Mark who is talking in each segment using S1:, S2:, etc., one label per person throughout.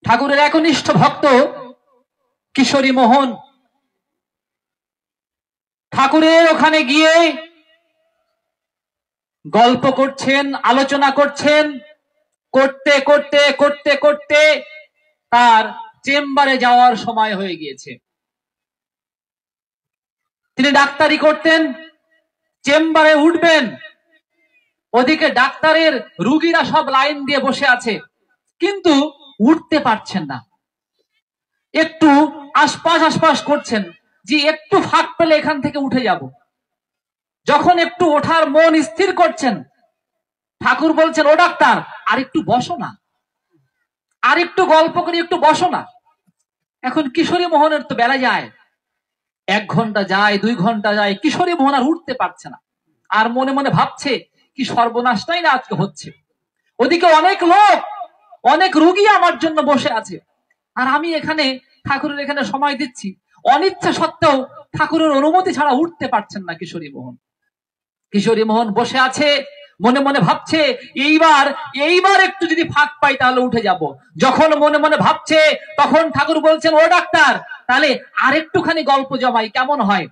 S1: ঠাকুরের একনিষ্ঠ ভক্ত কিশোরী মোহন ঠাকুরের ওখানে গিয়ে গল্প করছেন, আলোচনা করছেন। করতে করতে করতে করতে তার চেম্বারে যাওয়ার সময় হয়ে গিয়েছে। তিনি ডাক্তারি করতেন, চেম্বারে উঠবেন, ওদিকে ডাক্তারের রুগীরা সব লাইন দিয়ে বসে আছে, কিন্তু উঠতে পারছেন না। একটু আশপাশ আশপাশ করছেন যে একটু ফাঁক পেলে এখান থেকে উঠে যাব। যখন একটু ওঠার মন স্থির করছেন, ঠাকুর বলছেন, ও ডাক্তার আর একটু বসো না, আর একটু গল্প করি, একটু বসো না। এখন কিশোরী মোহনের তো বেলা যায়, 1 ঘন্টা যায়, 2 ঘন্টা যায়, কিশোরী মোহন আর উঠতে পারছে না। আর মনে মনে ভাবছে, কি সর্বনাশটাই না আজকে হচ্ছে। ওদিকে অনেক লোক, অনেক রুগী আমার জন্য বসে আছে, আর আমি এখানে ঠাকুরের এখানে সময় দিচ্ছি, অনিচ্ছা সত্ত্বেও ঠাকুরের অনুমতি ছাড়া উঠতে পারছেন না কিশোরী মোহন। কিশোরী মোহন বসে আছে, মনে মনে ভাবছে, এইবার একটু যদি ফাঁক পাই তাহলে উঠে যাব। যখন মনে মনে ভাবছে, তখন ঠাকুর বলছেন, ও ডাক্তার তাহলে আর একটুখানি গল্প জমাই, কেমন হয়?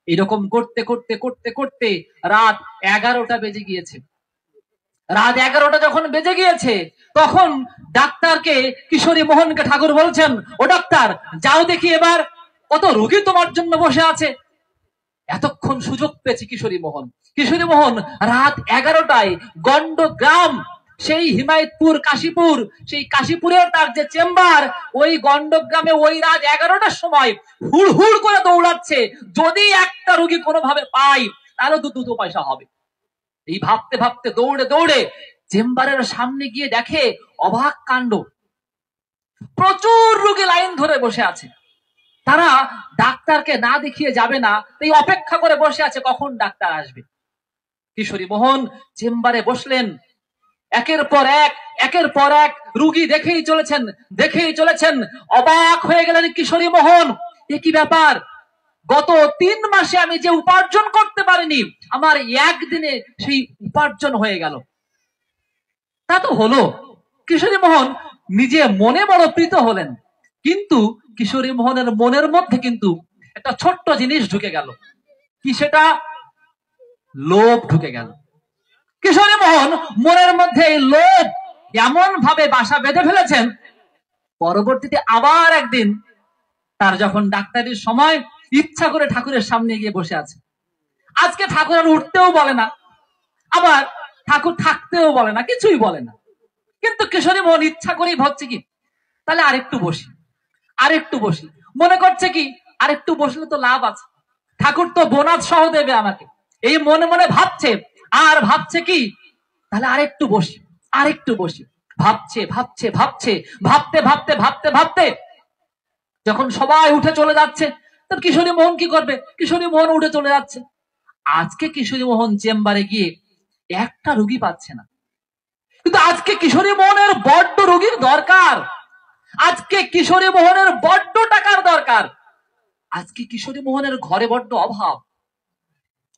S1: এরকম করতে করতে করতে করতে রাত 11টা বেজে গিয়েছে। রাত 11টা যখন বেজে গিয়েছে, তখন ডাক্তারকে, কিশোরী মোহনকে ঠাকুর বলছেন, ও ডাক্তার যাও দেখি এবার কত রোগী তোমার জন্য বসে আছে। এতক্ষণ সুযোগ পেয়েছে কিশোরী মোহন। কিশোরী মোহন রাত 11টায় গন্ডগ্রাম, সেই হিমায়তপুর কাশীপুর, সেই কাশীপুরের তার যে চেম্বার, ওই গন্ডগ্রামে ওই রাত 11টার সময় হুড় হুড় করে দৌড়াচ্ছে, যদি একটা রোগী কোনোভাবে পাই তাহলে তো 2 পয়সা হবে। এই ভাবতে ভাবতে দৌড়ে দৌড়ে চেম্বারের সামনে গিয়ে দেখে অবাক কাণ্ড, প্রচুর রোগী লাইন ধরে বসে আছে। তারা ডাক্তারকে না দেখিয়ে যাবে না, তাই অপেক্ষা করে বসে আছে কখন ডাক্তার আসবে। কিশোরী মোহন চেম্বারে বসলেন, একের পর এক রুগী দেখেই চলেছেন। অবাক হয়ে গেলেন কিশোরী মোহন, এ কি ব্যাপার? গত 3 মাসে আমি যে উপার্জন করতে পারিনি, আমার একদিনে সেই উপার্জন হয়ে গেল। তা তো হলো। কিশোরী মোহন নিজে মনে বড় প্রীত হলেন, কিন্তু কিশোরী মোহনের মনের মধ্যে কিন্তু একটা ছোট্ট জিনিস ঢুকে গেল। কি সেটা? লোভ ঢুকে গেল। কিশোরী মোহন মনের মধ্যে এই লোভ এমন ভাবে বাসা বেঁধে ফেলেছেন, পরবর্তীতে আবার একদিন তার যখন ডাক্তারির সময়, ইচ্ছা করে ঠাকুরের সামনে গিয়ে বসে আছে। আজকে ঠাকুর আর উঠতেও বলে না, আবার ঠাকুর থাকতেও বলে না, কিছুই বলে না। কিন্তু কিশোরী মোহন ইচ্ছা করেই ভাবছে কি, তাহলে আরেকটু বসি। মনে করছে কি, আরেকটু বসলে তো লাভ আছে, ঠাকুর তো বোনাস সহ দেবে আমাকে। এই মনে মনে ভাবছে, আর ভাবছে কি, তাহলে আরেকটু বসি। ভাবতে ভাবতে যখন সবাই উঠে চলে যাচ্ছে, তার কিশোরী মোহন কি করবে? কিশোরী মোহন উঠে চলে যাচ্ছে। আজকে কিশোরী মোহন চেম্বারে গিয়ে একটা রোগী পাচ্ছে না, কিন্তু আজকে কিশোরী মোহনের বড্ড রোগীর দরকার, আজকে কিশোরী মোহনের বড্ড টাকার দরকার, আজকে কিশোরী মোহনের ঘরে বড্ড অভাব।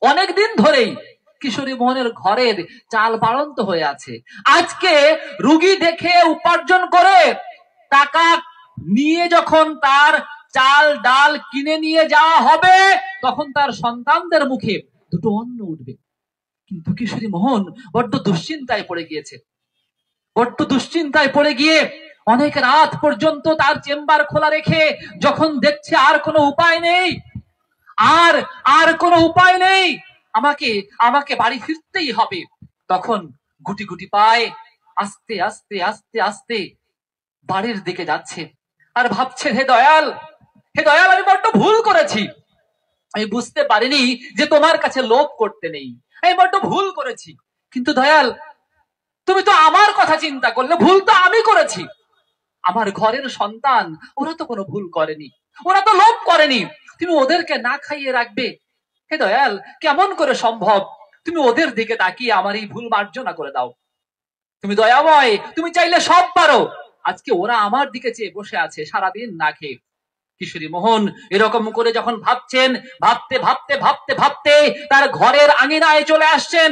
S1: অনেকদিন ধরেই কিশোরী মোহনের ঘরের চাল বাড়ন্ত হয়ে আছে। আজকে রুগী দেখে উপার্জন করে টাকা নিয়ে যখন তার চাল ডাল কিনে নিয়ে যাওয়া হবে, তখন তার সন্তানদের মুখে 2টো অন্ন উঠবে। কিন্তু কিশোরী মোহন বড্ড দুশ্চিন্তায় পড়ে গিয়ে অনেক রাত পর্যন্ত তার চেম্বার খোলা রেখে যখন দেখছে আর কোনো উপায় নেই, আমাকে বাড়ি ফিরতেই হবে, তখন গুটি গুটি পায়ে আস্তে আস্তে আস্তে আস্তে বাড়ির দিকে যাচ্ছে। আর ভাবছে, হে দয়াল, আমি বড্ড ভুল করেছি, আমি বুঝতে পারিনি যে তোমার কাছে লোভ করতে নেই, আমি বড্ড ভুল করেছি। কিন্তু দয়াল, তুমি তো আমার কথা চিন্তা করলে, ভুল তো আমি করেছি। আমার ঘরের সন্তান, ওরা তো কোনো ভুল করেনি, ওরা তো লোভ করেনি, তুমি ওদেরকে না খাইয়ে রাখবে? হে দয়াল, কেমন করে সম্ভব? তুমি ওদের দিকে তাকিয়ে আমার এই ভুল মার্জনা করে দাও। তুমি দয়াময়, তুমি চাইলে সব পারো। আজকে ওরা আমার দিকে চেয়ে বসে আছে সারাদিন না খেয়ে। কিশোরী মোহন এরকম করে যখন ভাবছেন, ভাবতে তার ঘরের আঙিনায় চলে আসছেন,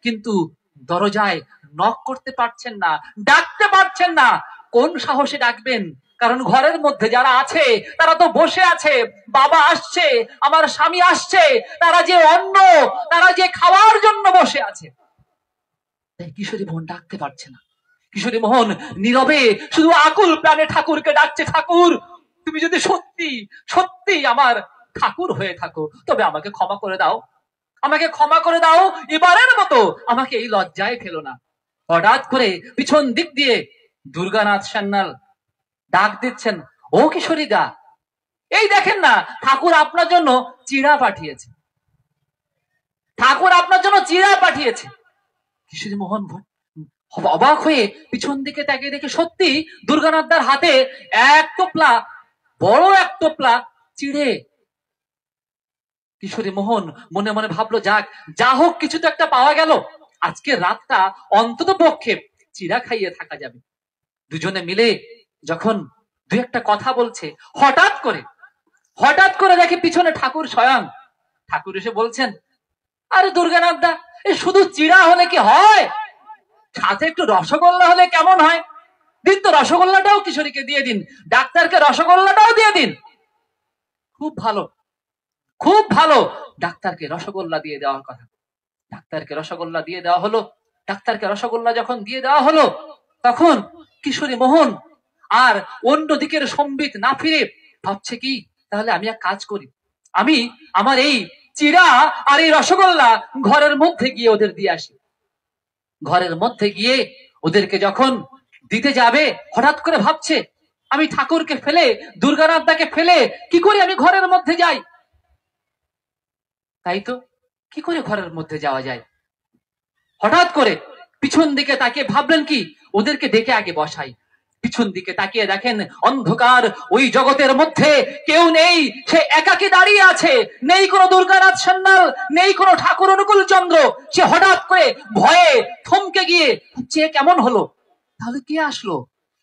S1: কিন্তু দরজায় নক করতে পারছেন না, ডাকতে পারছেন না। কোন সাহসে ডাকবেন? কারণ ঘরের মধ্যে যারা আছে তারা তো বসে আছে, বাবা আসছে, আমার স্বামী আসছে, তারা যে অন্ন, তারা যে খাওয়ার জন্য বসে আছে। তাই কিশোরী মোহন ডাকতে পারছে না। কিশোরী মোহন নীরবে শুধু আকুল প্রাণে ঠাকুরকে ডাকছে, ঠাকুর তুমি যদি সত্যি সত্যি আমার ঠাকুর হয়ে থাকো তবে আমাকে ক্ষমা করে দাও, আমাকে ক্ষমা করে দাও, এবারের মতো আমাকে এই লজ্জায় ফেলো না। হঠাৎ করে পিছন দিক দিয়ে দুর্গানাথ সান্যাল ডাক দিচ্ছেন, ও কিশোরী দা, এই দেখেন না ঠাকুর আপনার জন্য চিড়া পাঠিয়েছে, ঠাকুর আপনার জন্য চিড়া পাঠিয়েছে। কিশোরী মোহন অবাক হয়ে পিছন দিকে তাকিয়ে দেখে সত্যি দুর্গানাথদার হাতে এক টোপলা, বড় এক টোপলা চিড়ে। কিশোরী মোহন মনে মনে ভাবলো, যাক, যা হোক কিছু তো একটা পাওয়া গেল, আজকে রাতটা অন্তত পক্ষে চিড়া খাইয়ে থাকা যাবে। দুজনে মিলে যখন দু একটা কথা বলছে, হঠাৎ করে দেখে পিছনে ঠাকুর স্বয়ং। ঠাকুর এসে বলছেন, আরে দুর্গানাথ দা, এ শুধু চিড়া হলে কি হয়, সাথে একটু রসগোল্লা হলে কেমন হয়? দিন তো রসগোল্লাটাও কিশোরীকে দিয়ে দিন, ডাক্তারকে রসগোল্লাটাও দিয়ে দিন। খুব ভালো, খুব ভালো। ডাক্তারকে রসগোল্লা দিয়ে দেওয়ার কথা। ডাক্তারকে রসগোল্লা দিয়ে দেওয়া হলো। ডাক্তারকে রসগোল্লা যখন দিয়ে দেওয়া হলো তখন কিশোরী মোহন আর অন্য দিকের সম্বিত না ফিরে ভাবছে কি, তাহলে আমি এক কাজ করি, আমি আমার এই চিড়া আর এই রসগোল্লা ঘরের মধ্যে গিয়ে ওদের দিয়ে আসি। ঘরের মধ্যে গিয়ে ওদেরকে যখন দিতে যাবে হঠাৎ করে ভাবছে, আমি ঠাকুরকে ফেলে, দুর্গানাথদাকে ফেলে কি করে আমি ঘরের মধ্যে যাই? তাই তো, কি করে ঘরের মধ্যে যাওয়া যায়? হঠাৎ করে পিছন দিকে তাকিয়ে ভাবলেন কি, ওদেরকে ডেকে আগে বসাই। পিছন দিকে তাকিয়ে দেখেন অন্ধকার ওই জগতের মধ্যে কেউ নেই, সে একাকী দাঁড়িয়ে আছে। নেই কোনো দুর্গানাথ সান্যাল, নেই কোনো ঠাকুর অনুকূল চন্দ্র। সে হঠাৎ করে ভয়ে থমকে গিয়ে ভাবছে, কেমন হলো, তাহলে কে আসলো,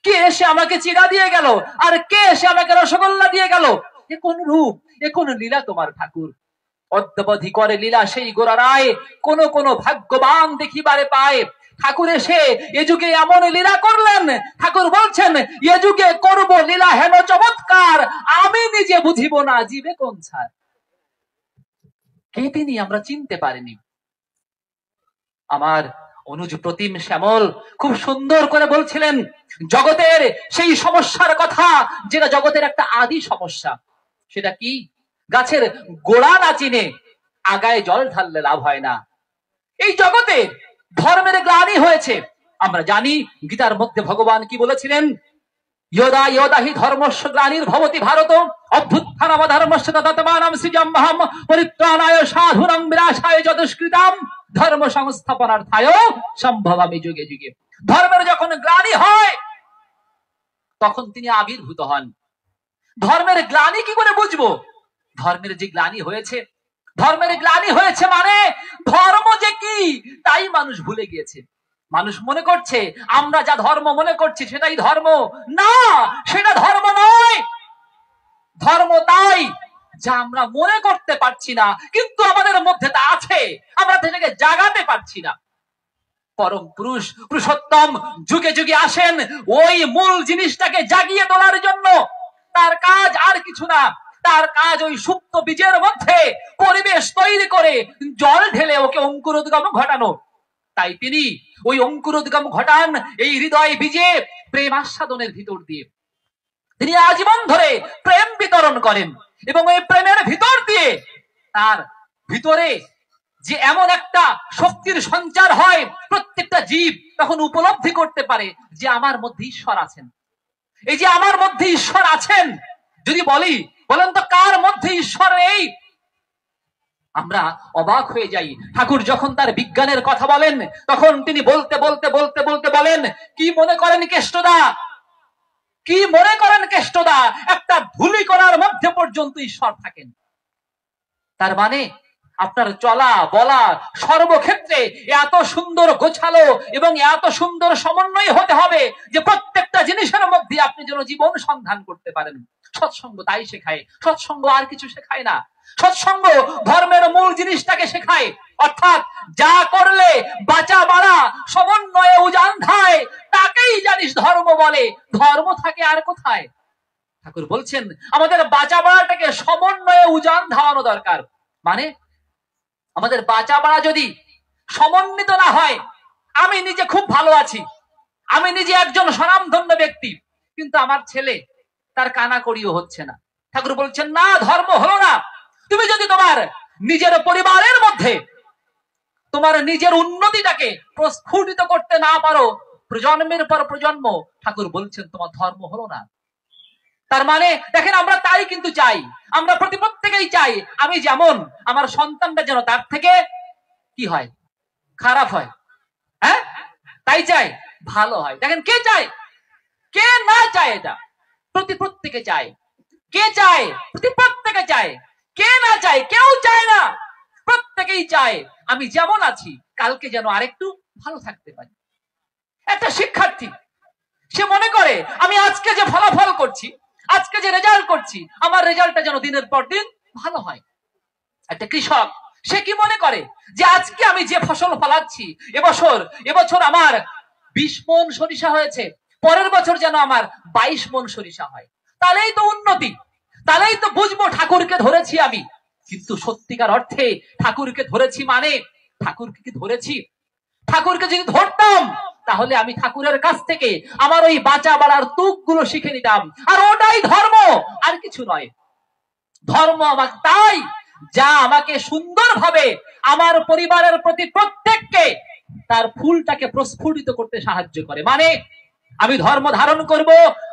S1: কে এসে আমাকে চিড়া দিয়ে গেল, আর কে এসে আমাকে রসগোল্লা দিয়ে গেল? এ কোন রূপ, এ কোন লীলা তোমার ঠাকুর? অদ্যাবধি করে লীলা সেই গোরা রায়, কোন কোন ভাগ্যবান দেখিবারে পায়। ঠাকুর এসে এ যুগে এমন লীলা করলেন, ঠাকুর বলছেন, এ যুগে করব লীলা হেন চমৎকার, আমি নিজে বুঝিব না জীবে কোন ছাড়। কে তিনি আমরা চিনতে পারিনি। আমার অনুজ প্রতিম শ্যামল খুব সুন্দর করে বলছিলেন জগতের সেই সমস্যার কথা, যেটা জগতের একটা আদি সমস্যা। সেটা কি? গাছের গোড়া না চিনে আগায় জল ঢাললে লাভ হয় না। এই জগতে ধর্মের গ্লানি হয়েছে। আমরা জানি গীতার মধ্যে ভগবান কি বলেছিলেন, ইয়দা ইয়দা হি ধর্মস্য গ্লানির্ভবতি ভারত অভ্যুত্থানমধর্মস্য তদাত্মানম সৃজম্যহম পরিত্রাণায় সাধুনাং বিনাশায় যদুষ্কৃতাম ধর্ম সংস্থাপনার্থায় সম্ভবামি যুগে যুগে। ধর্মের যখন গ্লানি হয় তখন তিনি আবির্ভূত হন। ধর্মের গ্লানি কি করে বুঝবো? ধর্মের যে গ্লানি হয়েছে, ধর্মের গ্লানি হয়েছে মানে ধর্ম যে কি তাই মানুষ ভুলে গিয়েছে। মানুষ মনে করছে আমরা যা ধর্ম মনে করছি সেটাই ধর্ম। না, সেটা ধর্ম নয়। ধর্ম তাই যা আমরা মনে করতে পারছি না, কিন্তু আমাদের মধ্যে তা আছে, আমরা সেটাকে জাগাতে পারছি না। পরম পুরুষ পুরুষোত্তম যুগে যুগে আসেন ওই মূল জিনিসটাকে জাগিয়ে তোলার জন্য। তার কাজ আর কিছু না, তার কাজ ওই সুপ্ত বীজের মধ্যে পরিবেশ তৈরি করে জল ঢেলে ওকে অঙ্কুরোদ্গম ঘটানো। তাই তিনি ওই অঙ্কুরোদ্গম ঘটান এই হৃদয় বীজে প্রেম আস্বাদনের ভিতর দিয়ে। তিনি আজীবন ধরে প্রেম বিতরণ করেন এবং ওই প্রেমের ভিতর দিয়ে তার ভিতরে যে এমন একটা শক্তির সঞ্চার হয়, প্রত্যেকটা জীব তখন উপলব্ধি করতে পারে যে আমার মধ্যে ঈশ্বর আছেন। এই যে আমার মধ্যে ঈশ্বর আছেন যদি বলেন তো কার মধ্যে ঈশ্বর নেই? আমরা অবাক হয়ে যাই। ঠাকুর যখন তার বিজ্ঞানের কথা বলেন তখন তিনি বলতে বলতে বলতে বলতে বলেন, কি মনে করেন কেষ্টদা, কি মনে করেন কেষ্টদা, একটা ধূলি কণার মধ্যে পর্যন্ত ঈশ্বর থাকেন। তার মানে আপনার চলা বলা সর্বক্ষেত্রে এত সুন্দর গোছালো এবং এত সুন্দর সমন্বয় হতে হবে যে প্রত্যেকটা জিনিসের মধ্যে আপনি যেন জীবন সন্ধান করতে পারেন। সৎসঙ্গ তাই শেখায়, সৎসঙ্গ আর কিছু শেখায় না। সৎসঙ্গ ধর্মের মূল জিনিসটাকে শেখায়, অর্থাৎ যা করলে বাঁচা বাড়া সমন্বয়ে উজান ধায় তাকেই জানিস ধর্ম বলে, ধর্ম থাকে আর কোথায়। ঠাকুর বলছেন আমাদের বাঁচা বাড়াটাকে সমন্বয়ে উজান ধাওয়ানো দরকার। মানে আমাদের বাঁচা বাড়া যদি সমন্বিত না হয়, আমি নিজে খুব ভালো আছি, আমি নিজে একজন স্বনামধন্য ব্যক্তি, কিন্তু আমার ছেলে তার কানাকড়িও হচ্ছে না, ঠাকুর বলছেন না, ধর্ম হলো না। তুমি যদি তোমার নিজের পরিবারের মধ্যে তোমার নিজের উন্নতিটাকে প্রস্ফুটিত করতে না পারো প্রজন্মের পর প্রজন্ম, ঠাকুর বলছেন তোমার ধর্ম হলো না। তার মানে দেখেন, আমরা তাই কিন্তু চাই, আমরা প্রত্যেকেই চাই আমি যেমন আমার সন্তানটা যেন তার থেকে কি হয়, খারাপ হয়। হ্যাঁ, তাই চাই ভালো হয়। দেখেন, কে চায়, কে না চায়? এটা প্রত্যেকে চায়। কে চায়? প্রত্যেকে চায়। কে না চায়? কেউ চায় না, প্রত্যেকেই চায় আমি যেমন আছি কালকে যেন আরেকটু ভালো থাকতে পারি। একটা শিক্ষার্থী সে মনে করে আমি আজকে যে ফলাফল করছি, আজকে যে রেজাল্ট করছি, আমার রেজাল্টটা যেন দিনের পর দিন ভালো হয়। একটা কৃষক সে কি মনে করে যে আজকে আমি যে ফসল ফলাচ্ছি, এবছর আমার 20 মণ সরিষা হয়েছে, পরের বছর যেন আমার 22 মণ সরিষা হয়, তাহলেই তো উন্নতি, তাহলেই তো বুঝবো ঠাকুরকে ধরেছি আমি। কিন্তু সত্যিকার অর্থে ঠাকুরকে ধরেছি মানে, ঠাকুরকে কি ধরেছি? ঠাকুরকে যদি ধরতাম তাহলে আমি ঠাকুরের কাছ থেকে আমার ওই বাঁচা বাড়ার তুকগুলো শিখে নিতাম, আর ওটাই ধর্ম, আর কিছু নয়। ধর্ম আমাকে তাই যা আমাকে সুন্দরভাবে আমার পরিবারের প্রতি প্রত্যেককে তার ফুলটাকে প্রস্ফুটিত করতে সাহায্য করে। মানে আমি ধর্ম ধারণ করব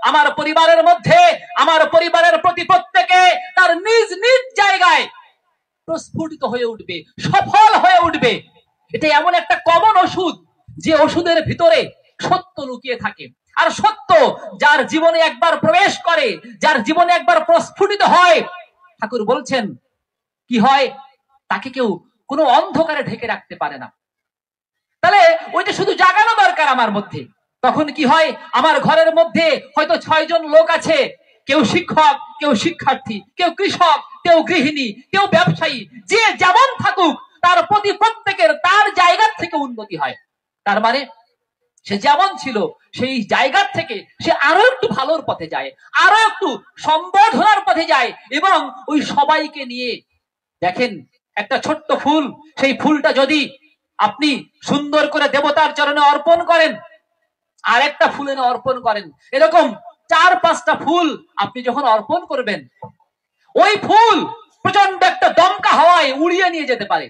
S1: আমার পরিবারের মধ্যে, আমার পরিবারের প্রতি প্রত্যেকে তার নিজ নিজ জায়গায় প্রস্ফুটিত হয়ে উঠবে, সফল হয়ে উঠবে। এটা এমন একটা কমন ওষুধ যে ওষুধের ভিতরে সত্য লুকিয়ে থাকে, আর সত্য যার জীবনে একবার প্রবেশ করে, যার জীবনে একবার প্রস্ফুটিত হয়, ঠাকুর বলছেন কি হয়, তাকে কেউ কোনো অন্ধকারে ঢেকে রাখতে পারে না। তাহলে ওইটা শুধু জাগানো দরকার আমার মধ্যে। তখন কি হয়, আমার ঘরের মধ্যে হয়তো 6 জন লোক আছে, কেউ শিক্ষক, কেউ শিক্ষার্থী, কেউ কৃষক, কেউ গৃহিণী, কেউ ব্যবসায়ী, যে যেমন থাকুক তার প্রতি প্রত্যেকের তার জায়গা থেকে উন্নতি হয়। তার মানে সে যেমন ছিল সেই জায়গা থেকে সে আরো একটু ভালোর পথে যায়, আরো একটু সম্বর্ধনার পথে যায়, এবং ওই সবাইকে নিয়ে দেখেন একটা ছোট্ট ফুল, সেই ফুলটা যদি আপনি সুন্দর করে দেবতার চরণে অর্পণ করেন, আর একটা ফুল এনে অর্পণ করেন, এরকম 4-5টা ফুল আপনি যখন অর্পণ করবেন, ওই ফুল প্রচন্ড একটা দমকা হাওয়ায় উড়িয়ে নিয়ে যেতে পারে।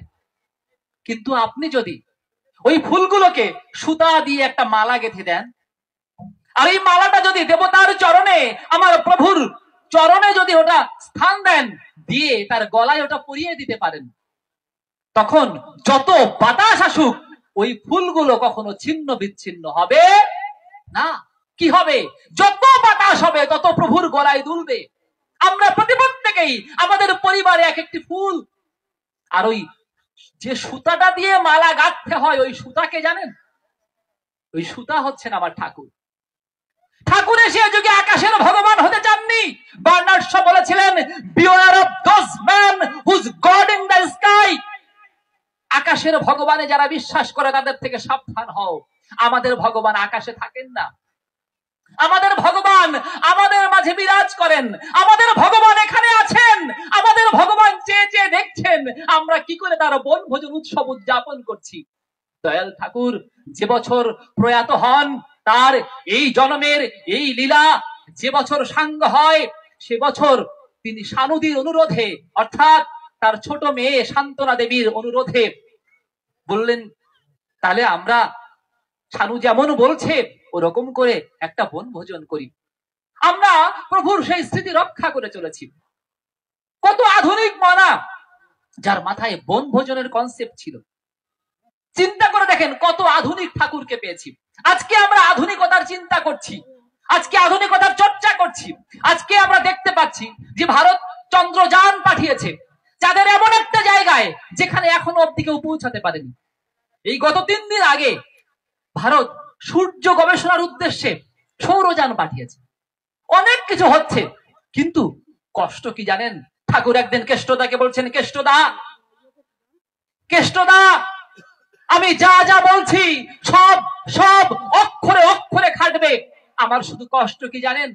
S1: কিন্তু আপনি যদি ওই ফুলগুলোকে সুতা দিয়ে একটা মালা গেঁথে দেন, আর এই মালাটা যদি দেবতার চরণে, আমার প্রভুর চরণে যদি ওটা স্থান দেন, দিয়ে তার গলায় ওটা পরিয়ে দিতে পারেন, তখন যত বাতাস আসুক ওই ফুলগুলো কখনো ছিন্ন বিচ্ছিন্ন হবে না। কি হবে? যত বাতাস হবে তত প্রভুর গলায় দুলবে। আমরা প্রত্যেকেই আমাদের পরিবারে এক একটি ফুল, আর ওই যে সুতাটা দিয়ে মালা গাঁথতে হয়, ওই সুতাকে জানেন? ওই সুতা হচ্ছেন আমার ঠাকুর। ঠাকুর এসে যুগে আকাশের ভগবান হতে চাননি। বার্নার্ড শ বলেছিলেন, beware of those men whose God in the sky. আকাশের ভগবানে যারা বিশ্বাস করে তাদের থেকে সাবধান হও। আমাদের ভগবান আকাশে থাকেন না, আমাদের ভগবান আমাদের মাঝে বিরাজ করেন, আমাদের ভগবান এখানে আছেন, আমাদের ভগবান চেয়ে চেয়ে দেখছেন আমরা কি করে তার বনভোজন উৎসব উদযাপন করছি। দয়াল ঠাকুর যে বছর প্রয়াত হন, তার এই জন্মের এই লীলা যে বছর সাঙ্গ হয়, সে বছর তিনি সানুদির অনুরোধে, অর্থাৎ তার ছোট মেয়ে শান্তনা দেবীর অনুরোধে বললেন, তাহলে আমরা সানু যেমন বলছে ওরকম করে একটা বনভোজন করি। আমরা প্রভুর সেই স্মৃতি রক্ষা করে চলেছি। কত আধুনিক মানা যার মাথায় বনভোজনের কনসেপ্ট ছিল। চিন্তা করে দেখেন কত আধুনিক ঠাকুরকে পেয়েছি। আজকে আমরা আধুনিকতার চিন্তা করছি, আজকে আধুনিকতার চর্চা করছি। আজকে আমরা দেখতে পাচ্ছি যে ভারত চন্দ্রযান পাঠিয়েছে, যাদের এমন একটা জায়গায় যেখানে এখনো অব্দি কেউ পৌঁছাতে পারেনি। এই গত 3 দিন আগে ভারত সূর্য গবেষণার উদ্দেশ্যে সৌরযান পাঠিয়েছে। অনেক কিছু হচ্ছে, কিন্তু কষ্ট কি জানেন? ঠাকুর একদিন কেষ্টদাকে বলছেন, কেষ্টদা, কেষ্টদা, আমি যা যা বলছি সব সব অক্ষরে অক্ষরে খাটবে। আমার শুধু কষ্ট কি জানেন,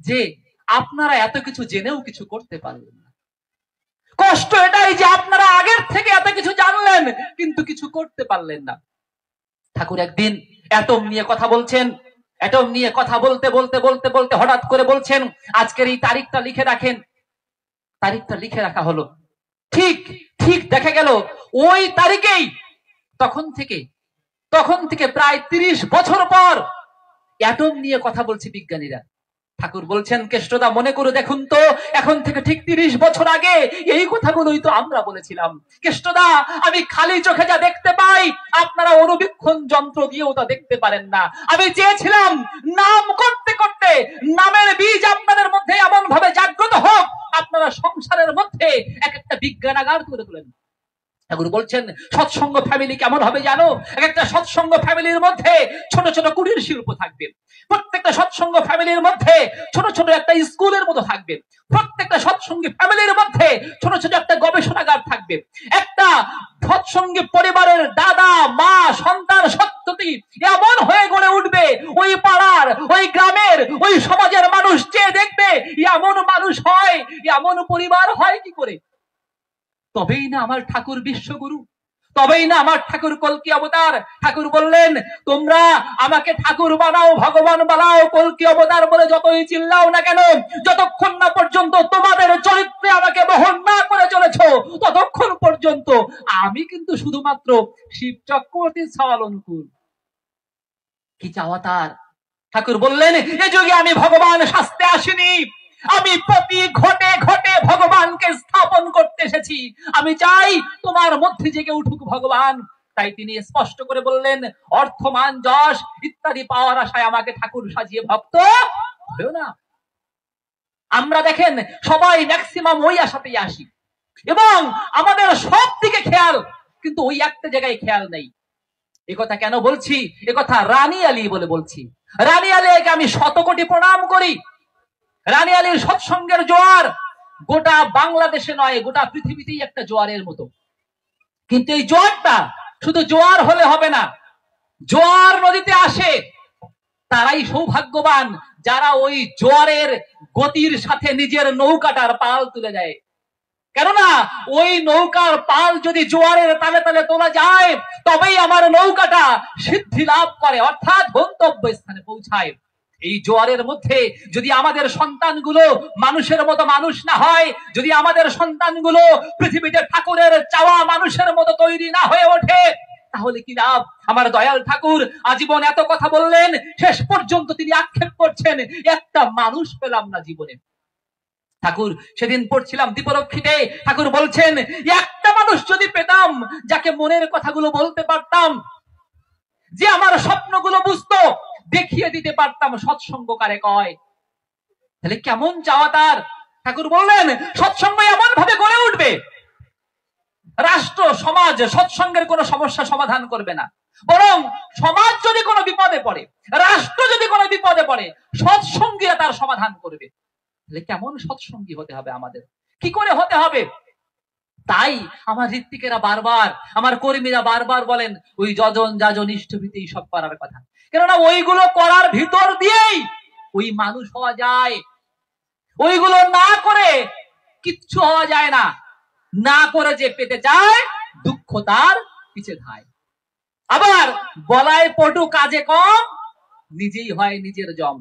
S1: যে আপনারা এত কিছু জেনেও কিছু করতে পারলেন না। কষ্ট এটাই যে আপনারা আগের থেকে এত কিছু জানলেন কিন্তু কিছু করতে পারলেন না। ঠাকুর একদিন অ্যাটম নিয়ে কথা বলছেন, অ্যাটম নিয়ে কথা বলতে বলতে বলতে বলতে হঠাৎ করে বলছেন, আজকের এই তারিখটা লিখে রাখেন। তারিখটা লিখে রাখা হলো। ঠিক ঠিক দেখা গেল ওই তারিখেই তখন থেকে প্রায় 30 বছর পর অ্যাটম নিয়ে কথা বলছে বিজ্ঞানীরা। ঠাকুর বলছেন, কেষ্টদা মনে করে দেখুন তো, এখন থেকে ঠিক 30 বছর আগে এই কথাগুলোই তো আমরা বলেছিলাম। কেষ্টদা, আমি খালি চোখে যা দেখতে পাই আপনারা অনুবীক্ষণ যন্ত্র দিয়েও তা দেখতে পারেন না। আমি চেয়েছিলাম নাম করতে করতে নামের বীজ আপনাদের মধ্যে এমন ভাবে জাগ্রত হোক, আপনারা সংসারের মধ্যে এক একটা বিজ্ঞানাগার করে তোলেন। ঠাকুর বলছেন, সৎসঙ্গ ফ্যামিলি কেমন হবে জানো? একটা সৎসঙ্গ ফ্যামিলির মধ্যে ছোট ছোট কুটির শিল্প থাকবে, প্রত্যেকটা সৎসঙ্গ ফ্যামিলির মধ্যে ছোট ছোট একটা স্কুলের মতো থাকবে, প্রত্যেকটা সৎসঙ্গী ফ্যামিলির মধ্যে ছোট ছোট একটা গবেষণাগার থাকবে। একটা সৎসঙ্গী পরিবারের দাদা মা সন্তান সন্ততি এমন হয়ে গড়ে উঠবে, ওই পাড়ার ওই গ্রামের ওই সমাজের মানুষ চেয়ে দেখবে এমন মানুষ হয়, এমন পরিবার হয় কি করে। তবেই না আমার ঠাকুর বিশ্বগুরু, তবেই না আমার ঠাকুর কলকি অবতার। ঠাকুর বললেন, তোমরা আমাকে ঠাকুর বানাও, ভগবান বানাও, কলকি অবতার বলে যতই চিল্লাও না কেন, যতক্ষণ না পর্যন্ত তোমাদের চরিত্রে আমাকে বহন না করে চলেছ, ততক্ষণ পর্যন্ত আমি কিন্তু শুধুমাত্র শিব চক্রবর্তীর সওয়াল অনুকূল। কি চাওয়া তার? ঠাকুর বললেন, এ যুগে আমি ভগবান শাস্তে আসিনি, আমি প্রতি ঘটে ঘটে ভগবানকে স্থাপন করতে এসেছি। আমি চাই তোমার মধ্যে জেগে উঠুক ভগবান। তাই তিনি স্পষ্ট করে বললেন, অর্থ মান যশ ইত্যাদি পাওয়ার আশায় আমাকে ঠাকুর সাজিয়ে ভক্ত হয়েও না। আমরা দেখেন সবাই ম্যাক্সিমাম ওই আশাতেই আসি এবং আমাদের সব দিকে খেয়াল, কিন্তু ওই একটা জায়গায় খেয়াল নেই। একথা কেন বলছি? একথা রানী আলী বলে বলছি। রানী আলীকে আমি শতকোটি প্রণাম করি। রানী আলীর সৎসঙ্গের জোয়ার গোটা বাংলাদেশে নয়, গোটা পৃথিবীতেই একটা জোয়ারের মতো। কিন্তু এই জোয়ারটা শুধু জোয়ার হলে হবে না, জোয়ার নদীতে আসে তারাই সৌভাগ্যবান যারা ওই জোয়ারের গতির সাথে নিজের নৌকাটার পাল তুলে দেয়। কেননা ওই নৌকার পাল যদি জোয়ারের তালে তালে তোলা যায়, তবেই আমার নৌকাটা সিদ্ধি লাভ করে, অর্থাৎ গন্তব্য স্থানে পৌঁছায়। এই জোয়ারের মধ্যে যদি আমাদের সন্তানগুলো মানুষের মতো মানুষ না হয়, যদি আমাদের সন্তানগুলো পৃথিবীতে ঠাকুরের চাওয়া মানুষের মতো তৈরি না হয়ে ওঠে, তাহলে কি লাভ? আমার দয়াল ঠাকুর আজীবন এত কথা বললেন, শেষ পর্যন্ত তিনি আক্ষেপ করছেন, একটা মানুষ পেলাম না জীবনে। ঠাকুর সেদিন পড়ছিলাম দীপরক্ষীতে, ঠাকুর বলছেন, একটা মানুষ যদি পেতাম যাকে মনের কথাগুলো বলতে পারতাম, যে আমার স্বপ্নগুলো বুঝতো, দেখিয়ে দিতে পারতাম সৎসঙ্গ কারে কয়, তাহলে কেমন চাওয়া তার। ঠাকুর বললেন, সৎসঙ্গ এমন ভাবে গড়ে উঠবে, রাষ্ট্র সমাজ সৎসঙ্গের কোন সমস্যা সমাধান করবে না, বরং সমাজ যদি কোনো বিপদে পড়ে, রাষ্ট্র যদি কোনো বিপদে পড়ে, সৎসঙ্গীরা তার সমাধান করবে। তাহলে কেমন সৎসঙ্গী হতে হবে আমাদের, কি করে হতে হবে? তাই আমার ঋত্বিকেরা বারবার, আমার কর্মীরা বারবার বলেন, ওই যজন যাজন ইষ্টভীতি সব করার কথা। কেননা ওইগুলো করার ভিতর দিয়েই ওই মানুষ হওয়া যায়। ওইগুলো না করে কিচ্ছু হওয়া যায় না। না করে যে পেতে চায়, দুঃখ তার পিছে ধায়। আবার বলায় পটু কাজে কম, নিজেই হয় নিজের জম।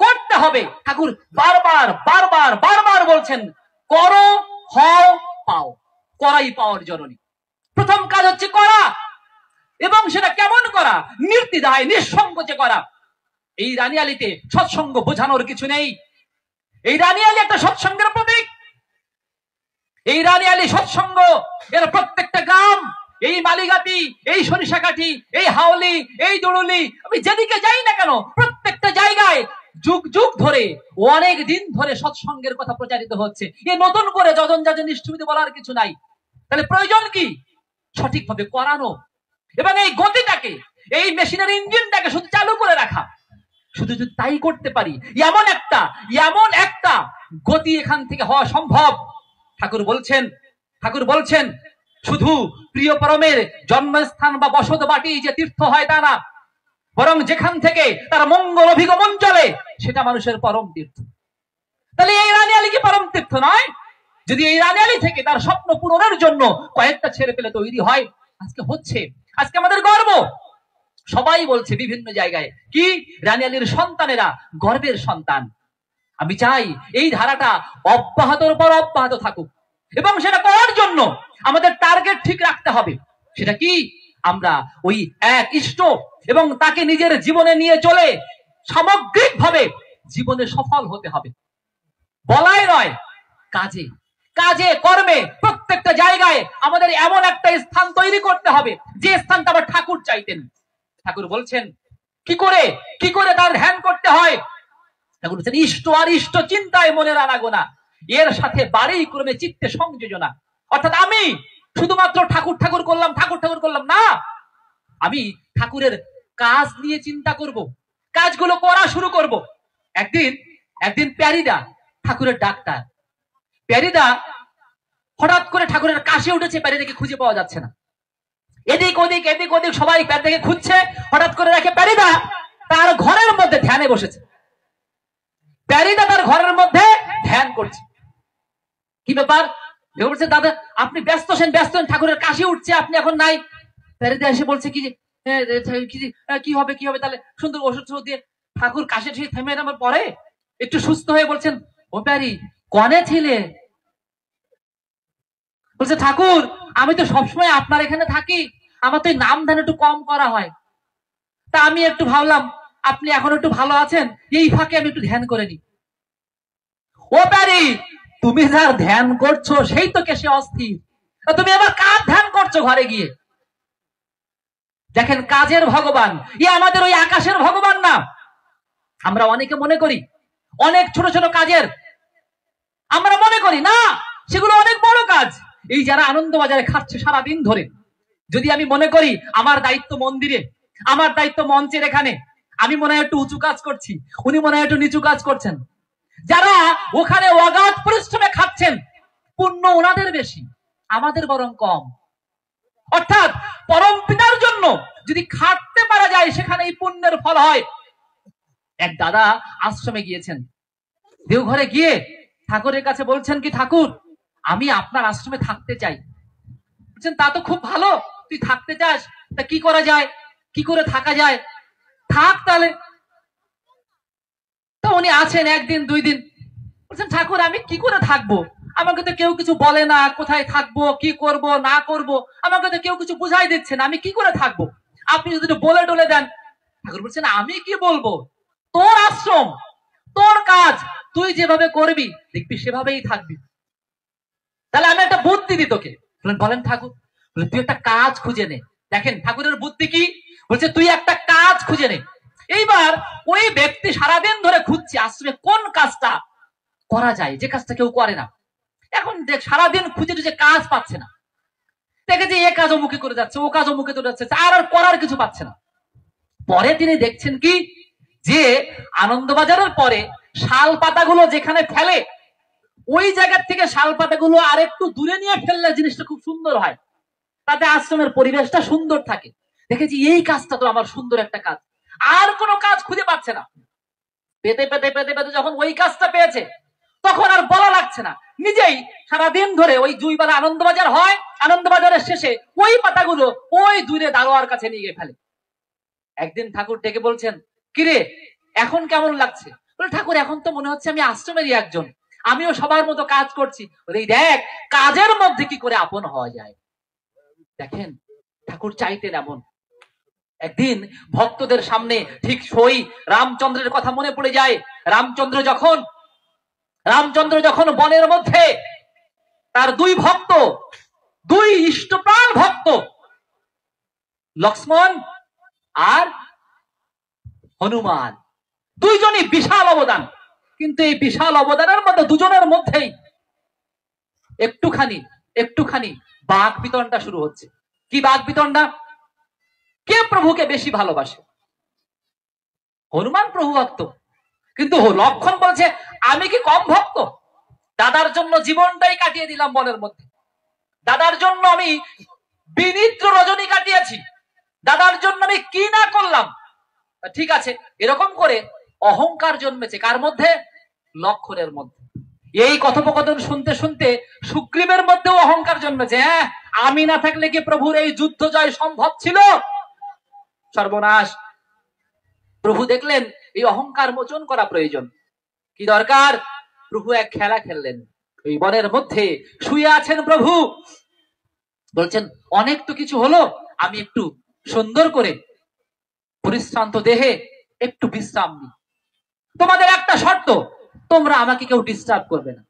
S1: করতে হবে। ঠাকুর বারবার বারবার বারবার বলছেন, করো, হও, পাও। করাই পাওয়ার জননী। প্রথম কাজ হচ্ছে করা, এবং সেটা কেমন করা? নির্দ্বিধায় নিঃসংকোচে করা। এই রানী আলীতে সৎসঙ্গ বোঝানোর কিছু নেই। এই রানী আলী একটা সৎসঙ্গের প্রতীক। এই রানী আলী সৎসঙ্গ এর প্রত্যেকটা গ্রাম, এই মালিগাতি, এই সরিষাকাঠি, এই হাওলি, এই দড়ুলি, আমি যেদিকে যাই না কেন প্রত্যেকটা জায়গায় যুগ যুগ ধরে, অনেক দিন ধরে সৎসঙ্গের কথা প্রচারিত হচ্ছে। এ নতুন করে যজন যাজন ইষ্টভীতি বলার কিছু নাই। তাহলে প্রয়োজন কি? সঠিকভাবে করানো এবং এই গতিটাকে, এই মেশিনের ইঞ্জিনটাকে শুধু চালু করে রাখা। শুধু যদি তাই করতে পারি, এমন একটা গতি এখান থেকে হওয়া সম্ভব। ঠাকুর বলছেন শুধু প্রিয় পরমের জন্মস্থান বা বসত বাটি যে তীর্থ হয় তা না, বরং যেখান থেকে তার মঙ্গল অভিগমন চলে সেটা মানুষের পরম তীর্থ। তাহলে এই রানী আলী কি পরম তীর্থ নয়? যদি এই রানী আলী থেকে তার স্বপ্ন পূরণের জন্য কয়েকটা ছেলে পেলে তৈরি হয়, আজকে হচ্ছে, আজকে আমাদের গর্ব। সবাই বলছে বিভিন্ন জায়গায় কি রানী আলীর সন্তানেরা গর্বের সন্তান। আমি চাই এই ধারাটা অব্যাহতর পর অব্যাহত থাকুক, এবং সেটা করার জন্য আমাদের টার্গেট ঠিক রাখতে হবে। সেটা কি? আমরা ওই এক ইষ্ট এবং তাকে নিজের জীবনে নিয়ে চলে সামগ্রিকভাবে জীবনে সফল হতে হবে। বলাই নয়, কাজে কাজে কর্মে প্রত্যেকটা জায়গায় আমাদের এমন একটা স্থান তৈরি করতে হবে যে স্থানটা আবার ঠাকুর চাইতেন। ঠাকুর বলছেন কি করে তার ধ্যান করতে হয়। ঠাকুর বলছেন ইষ্ট আর ইষ্ট চিন্তায় মনের আনাগোনা, এর সাথে বাড়ি ক্রমে চিত্তে সংযোজনা। অর্থাৎ আমি শুধুমাত্র ঠাকুর করলাম না, আমি ঠাকুরের কাজ নিয়ে চিন্তা করব, কাজগুলো করা শুরু করব। একদিন প্যারিদা, ঠাকুরের ডাক্তার, প্যারিদা হঠাৎ করে ঠাকুরের কাশি উঠেছে, প্যারিদাকে খুঁজে পাওয়া যাচ্ছে না। এদিক ওদিক সবাই প্যারিদাকে খুঁজছে। হঠাৎ করে দেখে প্যারিদা তার ঘরের মধ্যে ধ্যানে বসেছে। প্যারিদা তার ঘরের মধ্যে ধ্যান করছে। কি ব্যাপার? বলছে দাদা আপনি ব্যস্ত ঠাকুরের কাশি উঠছে, আপনি এখন নাই। প্যারিদা এসে বলছে কি হবে তাহলে সুন্দর ওষুধ দিয়ে ঠাকুর কাশি থেমে নামার পরে একটু সুস্থ হয়ে বলছেন, ও প্যারি কনে ছিলে? বলছে ঠাকুর আমি তো সবসময় আপনার এখানে থাকি, আমার তো নাম ধান একটু কম করা হয়, তা আমি একটু ভাবলাম আপনি এখন একটু ভালো আছেন, এই ফাঁকে আমি একটু ধ্যান করে নি। ও প্যারি তুমি যার ধ্যান করছো সেই তো কেসে অস্থির, তুমি আবার কার ধ্যান করছো ঘরে গিয়ে? দেখেন কাজের ভগবান আমাদের ওই আকাশের ভগবান না। আমরা অনেকে মনে করি অনেক ছোট ছোট কাজের, আমরা মনে করি না সেগুলো অনেক বড় কাজ। এই যারা আনন্দবাজারে খাচ্ছে সারাদিন ধরে, যদি আমি মনে করি আমার দায়িত্ব মন্দিরে, আমার দায়িত্ব মঞ্চের এখানে, আমি মনে হয় একটু উঁচু কাজ করছি, উনি মনে হয় একটু নিচু কাজ করছেন। যারা ওখানে অগাধ পরিশ্রমে খাচ্ছেন পুণ্য ওনাদের বেশি, আমাদের বরং কম। অর্থাৎ পরম পিতার জন্য যদি খাটতে পারা যায় সেখানে এই পুণ্যের ফল হয়। এক দাদা আশ্রমে গিয়েছেন, দেওঘরে গিয়ে ঠাকুরের কাছে বলছেন কি ঠাকুর আমি আপনার আশ্রমে থাকতে চাই। বলছেন তা তো খুব ভালো, তুই থাকতে চাস, তা কি করা যায়, কি করে থাকা যায়? থাক তাহলে। তো উনি আছেন একদিন দুই দিন, বলছেন ঠাকুর আমি কি করে থাকবো, আমাকে তো কেউ কিছু বলে না, কোথায় থাকবো কি করব না করব আমাকে তো কেউ কিছু বুঝাই দিচ্ছে না, আমি কি করে থাকবো, আপনি যদি বলে টলে দেন। ঠাকুর বলছেন আমি কি বলবো, তোর আশ্রম তোর কাজ, তুই যেভাবে করবি দেখবি সেভাবেই থাকবি। তাহলে আমি একটা বুদ্ধি দিই তোকে। বলেন ঠাকুর? তুই একটা কাজ খুঁজে নে। দেখেন ঠাকুরের বুদ্ধি কি, বলছে তুই একটা কাজ খুঁজে নে। এইবার ওই ব্যক্তি সারাদিন ধরে খুঁজছে আশ্রমে কোন কাজটা করা যায়, যে কাজটা কেউ করে না। এখন দেখ সারাদিন খুঁজে খুঁজে কাজ পাচ্ছে না, দেখে যে এ কাজও মুখে করে যাচ্ছে, ও কাজও মুখে করে যাচ্ছে, আর করার কিছু পাচ্ছে না। পরে তিনি দেখছেন কি যে আনন্দবাজারের পরে শাল পাতাগুলো যেখানে ফেলে ওই জায়গা থেকে শাল পাতাগুলো আর একটু দূরে নিয়ে ফেললে জিনিসটা খুব সুন্দর হয়, তাতে আশ্রমের পরিবেশটা সুন্দর থাকে। দেখেছি এই কাজটা তো আমার সুন্দর একটা কাজ, আর কোনো কাজ খুঁজে পাচ্ছে না। পেতে পেতে পেতে পেতে যখন ওই কাজটা পেয়েছে তখন আর বলা লাগছে না, নিজেই সারাদিন ধরে ওই জুইবেলা আনন্দবাজার হয়, আনন্দবাজারের শেষে ওই পাতাগুলো ওই দূরে দারোয়ার কাছে নিয়ে গিয়ে ফেলে। একদিন ঠাকুর ডেকে বলছেন কিরে এখন কেমন লাগছে? বলে ঠাকুর এখন তো মনে হচ্ছে আমি আশ্রমেরই একজন, আমিও সবার মতো কাজ করছি। দেখ কাজের মধ্যে কি করে আপন হওয়া যায়। দেখেন ঠাকুর চাইতেন এমন। একদিন ভক্তদের সামনে ঠিক সই রামচন্দ্রের কথা মনে পড়ে যায়। রামচন্দ্র যখন বনের মধ্যে তার দুই ভক্ত, দুই ইষ্টপ্রাণ ভক্ত লক্ষ্মণ আর হনুমান, দুইজনই বিশাল অবদান, কিন্তু এই বিশাল অবদানের মধ্যে দুজনের মধ্যেই একটুখানি বাক বিতণ্ডা শুরু হচ্ছে। কি বাক বিতণ্ডা? কে প্রভুকে বেশি ভালোবাসে? হনুমান প্রভু ভক্ত, কিন্তু লক্ষণ বলছে আমি কি কম ভক্ত? দাদার জন্য জীবনটাই কাটিয়ে দিলাম বনের মধ্যে, দাদার জন্য আমি বিনিদ্র রজনী কাটিয়েছি, দাদার জন্য আমি কি না করলাম। ঠিক আছে, এরকম করে অহংকার জন্মেছে কার মধ্যে? লক্ষণের মধ্যে। এই কথোপকথন শুনতে শুনতে সুগ্রীবের মধ্যেও অহংকার জন্মেছে। হ্যাঁ, আমি না থাকলে কি প্রভুর এই যুদ্ধ জয় সম্ভব ছিল? সর্বনাশ। প্রভু দেখলেন এই অহংকার মোচন করা প্রয়োজন। কি দরকার? প্রভু এক খেলা খেললেন। এই বনের মধ্যে শুয়ে আছেন প্রভু, বলছেন অনেক তো কিছু হলো, আমি একটু সুন্দর করে পরিশ্রান্ত দেহে একটু বিশ্রাম নিই। তোমাদের একটা শর্ত, তোমরা আমাকে কেউ ডিস্টার্ব করবে না।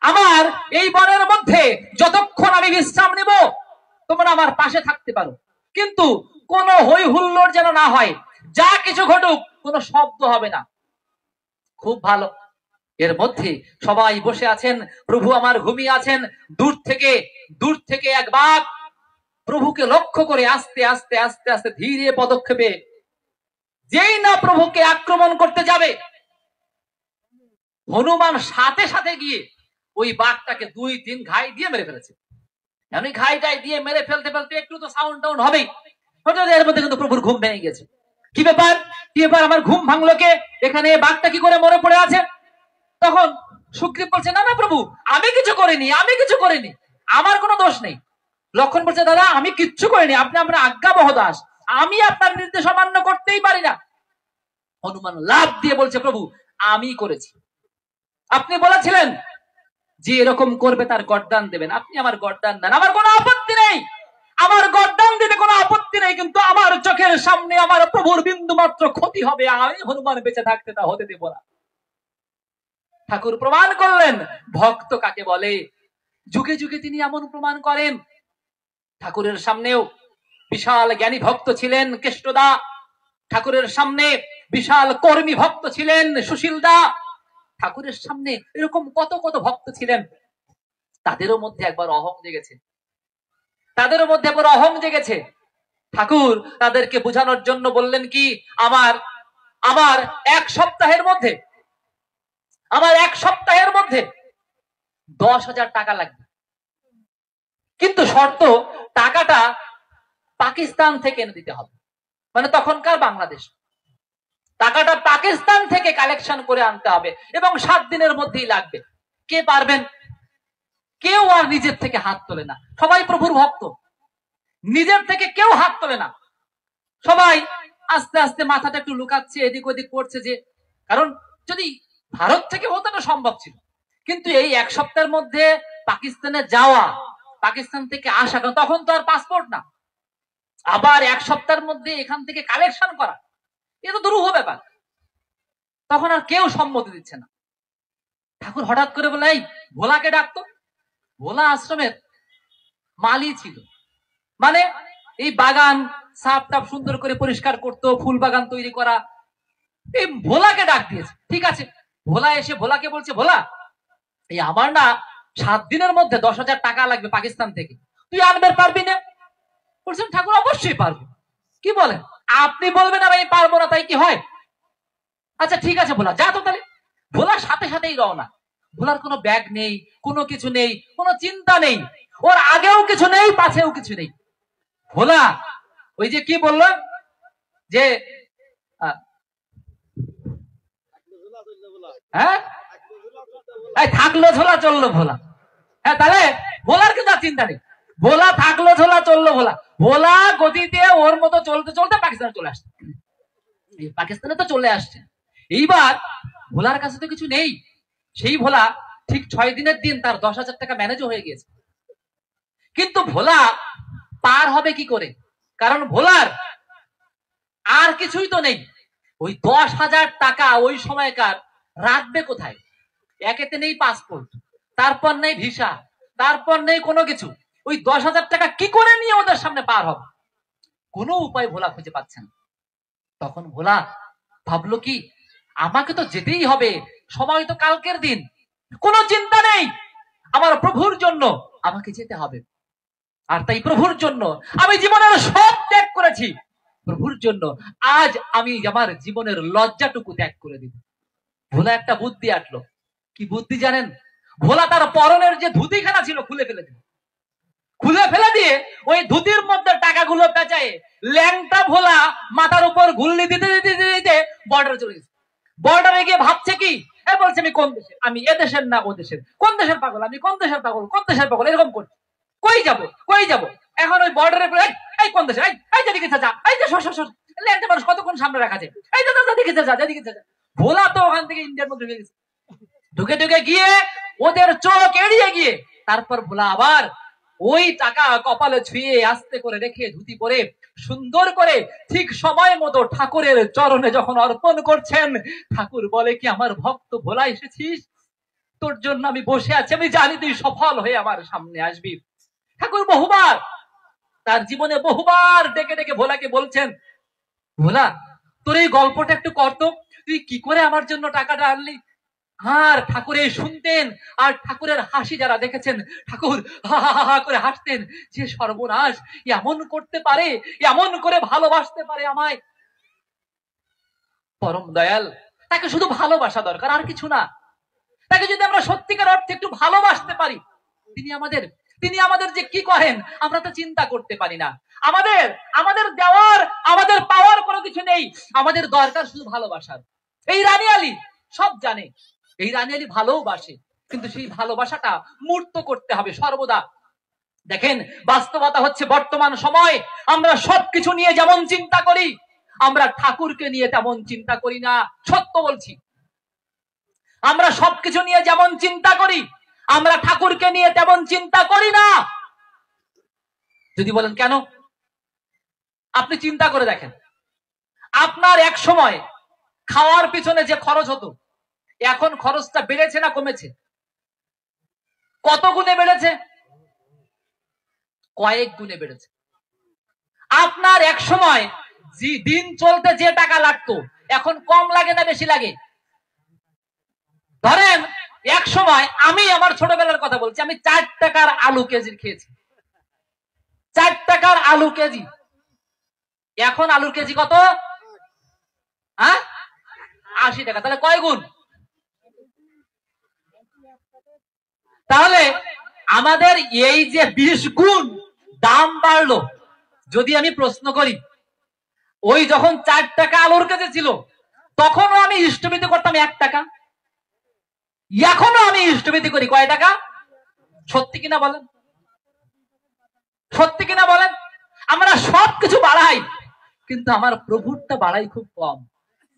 S1: আমার এই বনের মধ্যে যতক্ষণ আমি বিশ্রাম নেব তোমরা আমার পাশে থাকতে পারো, কিন্তু কোনো হই হুল্লোড় যেন না হয়, যা কিছু ঘটুক কোনো শব্দ হবে না। খুব ভালো। এর মধ্যে সবাই বসে আছেন, প্রভু আমার ঘুমিয়ে আছেন। দূর থেকে এক বাঘ প্রভুকে লক্ষ্য করে আস্তে আস্তে আস্তে আস্তে ধীরে পদক্ষেপে যেই না প্রভুকে আক্রমণ করতে যাবে, হনুমান সাথে সাথে গিয়ে ওই বাঘটাকে 2-3 ঘাই দিয়ে মেরে ফেলেছে। এমনি ঘাইটাই দিয়ে মেরে ফেলতে ফেলতে একটু তো সাউন্ড টাউন হবেই। এর মধ্যে কিন্তু প্রভুর ঘুম ভেঙে গেছে। কি ব্যাপার, কি ব্যাপার, আমার ঘুম ভাঙলো কে? এখানে বাঘটা কি করে মরে পড়ে আছে? তখন সুগ্রীব বলছে না না প্রভু, আমি কিছু করিনি, আমি কিছু করিনি, আমার কোনো দোষ নেই। লক্ষণ বলছে দাদা আমি কিচ্ছু করিনি, আপনি আপনার আজ্ঞাবহ দাস, আমি আপনার নির্দেশ অমান্য করতেই পারি না। হনুমান লাফ দিয়ে বলছে প্রভু আমি করেছি, আপনি বলেছিলেন যে এরকম করবে তার গর্দান দেবেন, আপনি আমার গর্দান দেন, আমার কোনো আপত্তি নেই, আমার গর্দান দিতে কোনো আপত্তি নেই, কিন্তু আমার চোখের সামনে আমার প্রভুর বিন্দু মাত্র ক্ষতি হবে, আমি হনুমান বেঁচে থাকতে তা হতে দেব না। ঠাকুর প্রমাণ করলেন ভক্ত কাকে বলে। যুগে যুগে তিনি এমন প্রমাণ করেন। ঠাকুরের সামনেও বিশাল জ্ঞানী ভক্ত ছিলেন কেষ্টদা, ঠাকুরের সামনে বিশাল কর্মী ভক্ত ছিলেন সুশীলদা, ঠাকুরের সামনে এরকম কত কত ভক্ত ছিলেন। তাদেরও মধ্যে একবার অহং জেগেছে। ঠাকুর তাদেরকে বোঝানোর জন্য বললেন কি, আমার এক সপ্তাহের মধ্যে 10,000 টাকা লাগবে, কিন্তু শর্ত টাকাটা পাকিস্তান থেকে এনে দিতে হবে, মানে তখনকার বাংলাদেশ। টাকাটা পাকিস্তান থেকে কালেকশন করে আনতে হবে এবং 7 দিনের মধ্যেই লাগবে। কে পারবেন? কেউ আর নিজের থেকে হাত তোলে না, সবাই প্রভুর ভক্ত, নিজের থেকে কেউ হাত তোলে না। সবাই আস্তে আস্তে মাথাটা একটু লুকাচ্ছে, এদিক ওদিক করছে, যে কারণ যদি ভারত থেকে হতো না সম্ভব ছিল, কিন্তু এই এক সপ্তাহের মধ্যে পাকিস্তানে যাওয়া, পাকিস্তান থেকে আসা, তখন তো আর পাসপোর্ট না, আবার এক সপ্তাহের মধ্যে এখান থেকে কালেকশন করা, এ তো দুরূহ ব্যাপার। তখন আর কেউ সম্মতি দিচ্ছে না। ঠাকুর হঠাৎ করে বলে এই ভোলাকে ডাকতো। ভোলা আশ্রমের মালি ছিল, মানে এই বাগান সাপ টাপ সুন্দর করে পরিষ্কার করতো, ফুল বাগান তৈরি করা, এই ভোলাকে ডাক দিয়েছে। ঠিক আছে, ভোলা এসে ভোলাকে বলছে ভোলা এই আমার না 7 দিনের মধ্যে 10,000 টাকা লাগবে পাকিস্তান থেকে, তুই আনবে পারবি না? বলছেন ঠাকুর অবশ্যই পারবো। কি বলেন? আপনি বলবেন আর আমি পারবো না তাই কি হয়? আচ্ছা ঠিক আছে ভোলা, যা তো তাহলে। ভোলার সাথে সাথেই রওনা। ভোলার কোনো ব্যাগ নেই, কোনো কিছু নেই, কোনো চিন্তা নেই, ওর আগেও কিছু নেই, পাশেও কিছু নেই। ভোলা ওই যে কি বললো যে হ্যাঁ থাকলো ঝোলা চললো ভোলা। হ্যাঁ তাহলে ভোলার কিন্তু আর চিন্তা নেই, ভোলা থাকলো ঝোলা চললো ভোলা। ভোলা গতিতে ওর মতো চলতে চলতে পাকিস্তানে চলে আসছে, পাকিস্তানে তো চলে আসছে। এইবার ভোলার কাছে তো কিছু নেই, সেই ভোলা ঠিক 6 দিনের দিন তার 10,000 টাকা ম্যানেজও হয়ে গিয়েছে। কিন্তু ভোলা পার হবে কি করে? কারণ ভোলার আর কিছুই তো নেই। ওই 10,000 টাকা ওই সময়কার রাখবে কোথায়? একেতে নেই পাসপোর্ট, তারপর নেই ভিসা, তারপর নেই কোনো কিছু। ওই 10,000 টাকা কি করে নিয়ে ওদের সামনে পার হবে? কোনো উপায় ভোলা খুঁজে পাচ্ছে না। তখন ভোলা ভাবলো কি, আমাকে তো যেতেই হবে, সময় তো কালকের দিন, কোনো চিন্তা নেই, আমার প্রভুর জন্য আমাকে যেতে হবে। আর তাই প্রভুর জন্য আমি জীবনের সব ত্যাগ করেছি, প্রভুর জন্য আজ আমি আমার জীবনের লজ্জাটুকু ত্যাগ করে দিব। ভোলা একটা বুদ্ধি আটলো। কি বুদ্ধি জানেন? ভোলা তার পরনের যে ধুতিখানা ছিল খুলে ফেলে দিল। খুলে ফেলে দিয়ে ওই ধুতির মধ্যে টাকাগুলো পেঁচায় ল্যাংটা ভোলা মাথার উপর ঘুরলি দিতে দিতে দিতে বর্ডারে চলে গেছে। বর্ডারে গিয়ে ভাবছে কি, বলছে আমি কোন দেশের, আমি এ দেশের না ও দেশের, কোন দেশের পাগল আমি, কোন দেশের পাগল, কোন দেশের পাগল, এরকম করছে। কই যাব কই যাব, এখন ওই বর্ডারে এই কোন দেশের, এই যেদিকে যা, এই যে সর ল্যাংটা মানুষ কতক্ষণ সামনে রাখা যায়, এই যেদিকে যা যেদিকে যা। ভোলা তো ওখান থেকে ইন্ডিয়ার মধ্যে ঢুকে গেছে। ঢুকে ঢুকে গিয়ে ওদের চোখ এড়িয়ে গিয়ে তারপর ভোলা আবার ওই টাকা কপালে ছুঁয়ে আস্তে করে রেখে ধুতি পরে সুন্দর করে ঠিক সময় মতো ঠাকুরের চরণে যখন অর্পণ করছেন, ঠাকুর বলে কি, আমার ভক্ত ভোলা এসেছিস, তোর জন্য আমি বসে আছি, আমি জানি তুই সফল হয়ে আমার সামনে আসবি। ঠাকুর বহুবার তার জীবনে বহুবার ডেকে ডেকে ভোলাকে বলছেন, ভোলা তোর এই গল্পটা একটু করতো, তুই কি করে আমার জন্য টাকাটা আনলি। আর ঠাকুরের শুনতেন, আর ঠাকুরের হাসি যারা দেখেছেন, ঠাকুর হা হা হা করে হাসতেন, যে সর্বনাশ, এমন করতে পারে, এমন করে ভালোবাসতে পারে আমায়। পরম দয়াল, তাকে শুধু ভালোবাসা দরকার, আর কিছু না। তাকে যদি আমরা সত্যিকার অর্থে একটু ভালোবাসতে পারি, তিনি আমাদের যে কি করেন আমরা তো চিন্তা করতে পারি না। আমাদের দেওয়ার, আমাদের পাওয়ার কোনো কিছু নেই, আমাদের দরকার শুধু ভালোবাসার। এই রানী আলী সব জানে, এই রানী আলী ভালোবাসে, কিন্তু সেই ভালোবাসাটা মূর্ত করতে হবে সর্বদা। দেখেন, বাস্তবতা হচ্ছে বর্তমান সময় আমরা সবকিছু নিয়ে যেমন চিন্তা করি, আমরা ঠাকুরকে নিয়ে তেমন চিন্তা করি না। সত্য বলছি, আমরা সবকিছু নিয়ে যেমন চিন্তা করি, আমরা ঠাকুরকে নিয়ে তেমন চিন্তা করি না। যদি বলেন কেন, আপনি চিন্তা করে দেখেন, আপনার এক সময় খাওয়ার পিছনে যে খরচ হতো, এখন খরচটা বেড়েছে না কমেছে? কত গুণে বেড়েছে? কয়েক গুণে বেড়েছে। আপনার এক সময় দিন চলতে যে টাকা লাগতো, এখন কম লাগে না বেশি লাগে? ধরেন এক সময়, আমি আমার ছোটবেলার কথা বলছি, আমি 4 টাকার আলু কেজি খেয়েছি। 4 টাকার আলু কেজি। এখন আলুর কেজি কত? 80 টাকা। তাহলে কয় গুণ? তাহলে আমাদের এই যে 20 গুণ দাম বাড়লো, যদি আমি প্রশ্ন করি, ওই যখন 4 টাকা আলুর কেজি ছিল তখনও আমি ইষ্টবিধি করতাম 1 টাকা, এখনো আমি ইষ্টবিধি করি কয় টাকা? সত্যি কিনা বলেন? সত্যি কিনা বলেন? আমরা সবকিছু বাড়াই, কিন্তু আমার প্রভুরটা বাড়াই খুব কম।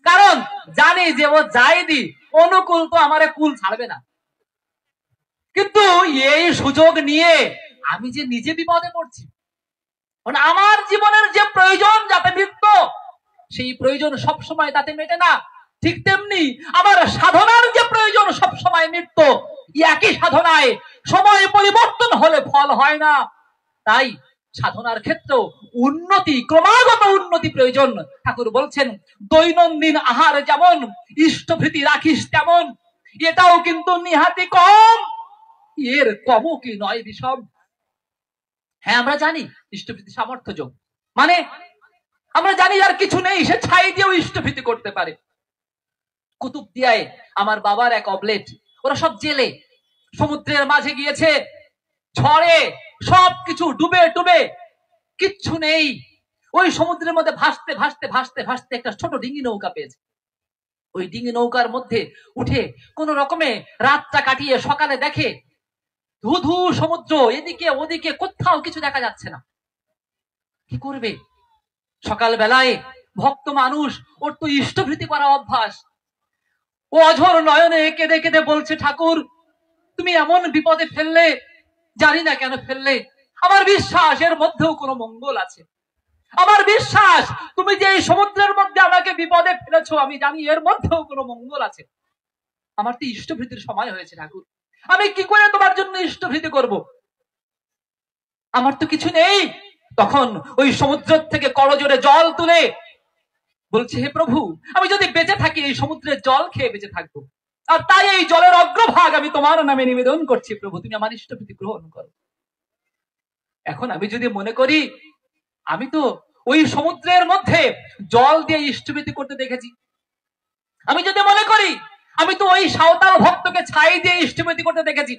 S1: কারণ জানি যে ও যাই দি অনুকূল তো আমারে কুল ছাড়বে না। কিন্তু এই সুযোগ নিয়ে আমি যে নিজে বিপদে পড়ছি, আমার জীবনের যে প্রয়োজন যাতে মিটত, সেই প্রয়োজন সবসময় তাতে মেটে না। ঠিক তেমনি আমার সাধনার যে প্রয়োজন সবসময় মিটত, একই সাধনায় সময় পরিবর্তন হলে ফল হয় না। তাই সাধনার ক্ষেত্রেও উন্নতি, ক্রমাগত উন্নতি প্রয়োজন। ঠাকুর বলছেন, দৈনন্দিন আহার যেমন ইষ্টভৃতি রাখিস তেমন, এটাও কিন্তু নিহাতি কম, এর কমও কি নয় বিষম। হ্যাঁ, আমরা জানি ইষ্টভৃতি সামর্থ্য যোগ, মানে আমরা জানি যার কিছু নেই সে ছাই দিয়েও ইষ্টভৃতি করতে পারে। কুতুবদিয়ায় আমার বাবার এক অবলেট, ওরা সব জেলে সমুদ্রের মাঝে গিয়েছে, ঝড়ে সবকিছু ডুবে ডুবে কিচ্ছু নেই, ওই সমুদ্রের মধ্যে ভাসতে ভাসতে ভাসতে ভাসতে একটা ছোট ডিঙি নৌকা পেয়েছে। ওই ডিঙি নৌকার মধ্যে উঠে কোন রকমে রাতটা কাটিয়ে সকালে দেখে ধুধু সমুদ্র, এদিকে ওদিকে কোথাও কিছু দেখা যাচ্ছে না। কি করবে? সকাল বেলায় ভক্ত মানুষ, ওর তো ইষ্টভৃতি করা অভ্যাস, ও অঝোর নয়নে কেঁদে কেঁদে বলছে, ঠাকুর তুমি এমন বিপদে ফেললে, জানি না কেন ফেললে, আমার বিশ্বাস এর মধ্যেও কোনো মঙ্গল আছে, আমার বিশ্বাস তুমি যে এই সমুদ্রের মধ্যে আমাকে বিপদে ফেলেছো, আমি জানি এর মধ্যেও কোনো মঙ্গল আছে। আমার তো ইষ্টভৃতির সময় হয়েছে ঠাকুর, আমি কি করে তোমার জন্য ইষ্টভৃতি করব? আমার তো কিছু নেই। তখন ওই সমুদ্র থেকে করজোরে জল তুলে বলছে, হে প্রভু, আমি যদি বেঁচে থাকি এই সমুদ্রের জল খেয়ে বেঁচে থাকবো, আর তাই এই জলের অগ্রভাগ আমি তোমার নামে নিবেদন করছি, প্রভু তুমি আমার ইষ্টভৃতি গ্রহণ করো। এখন আমি যদি মনে করি আমি তো ওই সমুদ্রের মধ্যে জল দিয়ে ইষ্টভৃতি করতে দেখেছি। আমি যদি মনে করি আমি তো ওই সাঁওতাল ভক্তকে ছাই দিয়ে ইষ্টভৃতি করতে দেখেছি,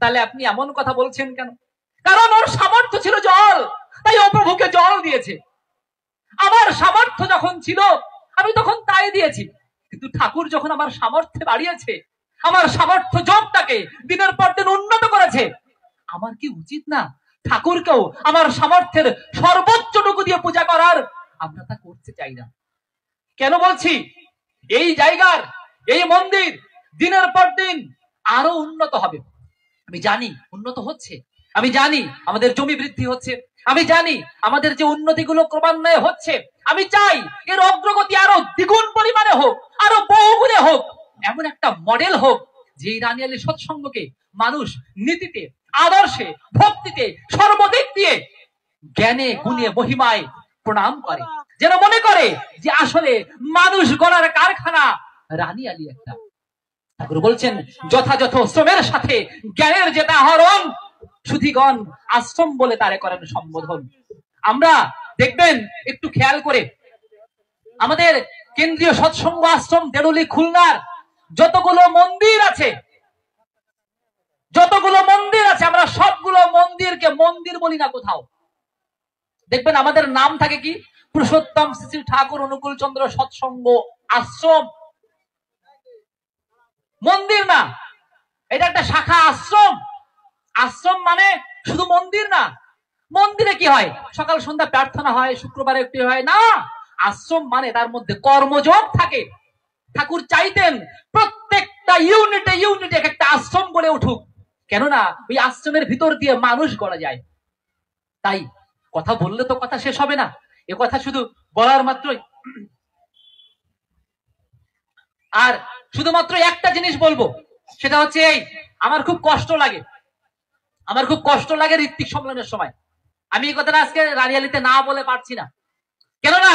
S1: তাহলে আপনি এমন কথা বলছেন কেন? কারণ ওর সামর্থ্য ছিল জল, তাই ও প্রভুকে জল দিয়েছে। আমার সামর্থ্য যখন ছিল আমি তখন তাই দিয়েছি, কিন্তু ঠাকুর যখন আমার সামর্থ্য বাড়িয়েছে, আমার সামর্থ্য যোগটাকে দিনের পর দিন উন্নত করেছে, আমার কি উচিত না ঠাকুরকেও আমার সামর্থ্যের সর্বোচ্চটুকু দিয়ে পূজা করার? আমরা তা করতে চাই না। কেন বলছি? এই জায়গার এই মন্দির দিনের পর দিন আরো উন্নত হবে। আমি জানি উন্নত হচ্ছে, আমি জানি আমাদের জমি বৃদ্ধি হচ্ছে, আমি জানি আমাদের যে উন্নতিগুলো ক্রমান্বয়ে হচ্ছে। আমি চাই এর অগ্রগতি আরো দ্বিগুণ পরিমাণে হোক, আরো বহুগুণে হোক, এমন একটা মডেল হোক যে রানিয়ালী সৎসঙ্গকে মানুষ নীতিতে, আদর্শে, ভক্তিতে, সর্বদিক দিয়ে জ্ঞানে গুণে মহিমায় প্রণাম করে, যেন মনে করে যে আসলে মানুষ গড়ার কারখানা রানিয়ালী একটা। ঠাকুর বলছেন যথাযথ শ্রমের সাথে জ্ঞানের যেটা আহরণ, সুধীগণ আশ্রম বলে তারে করেন সম্বোধন। আমরা দেখবেন একটু খেয়াল করে আমাদের কেন্দ্রীয় সৎসঙ্গ আশ্রম দেরুলি খুলনার যতগুলো মন্দির আছে, আমরা সবগুলো মন্দিরকে মন্দির বলি না। কোথাও দেখবেন আমাদের নাম থাকে কি পুরুষোত্তম শ্রী ঠাকুর অনুকূল চন্দ্র সৎসঙ্গ আশ্রম। মন্দির না, এটা একটা শাখা আশ্রম। আশ্রম মানে শুধু মন্দির না। মন্দিরে কি হয়? সকাল সন্ধ্যা প্রার্থনা হয়, শুক্রবারে একটি হয় না। আশ্রম মানে তার মধ্যে কর্মযোগ থাকে। ঠাকুর চাইতেন প্রত্যেকটা ইউনিটে ইউনিটে একটা আশ্রম গড়ে উঠুক, কেননা ওই আশ্রমের ভিতর দিয়ে মানুষ গড়া যায়। তাই কথা বললে তো কথা শেষ হবে না, এ কথা শুধু বলার মাত্রই। আর শুধুমাত্র একটা জিনিস বলবো, সেটা হচ্ছে এই, আমার খুব কষ্ট লাগে ঋত্বিক সম্মেলনের সময়। আমি এই কথাটা আজকে রানিয়ালিতে না বলে পারছি না, কেননা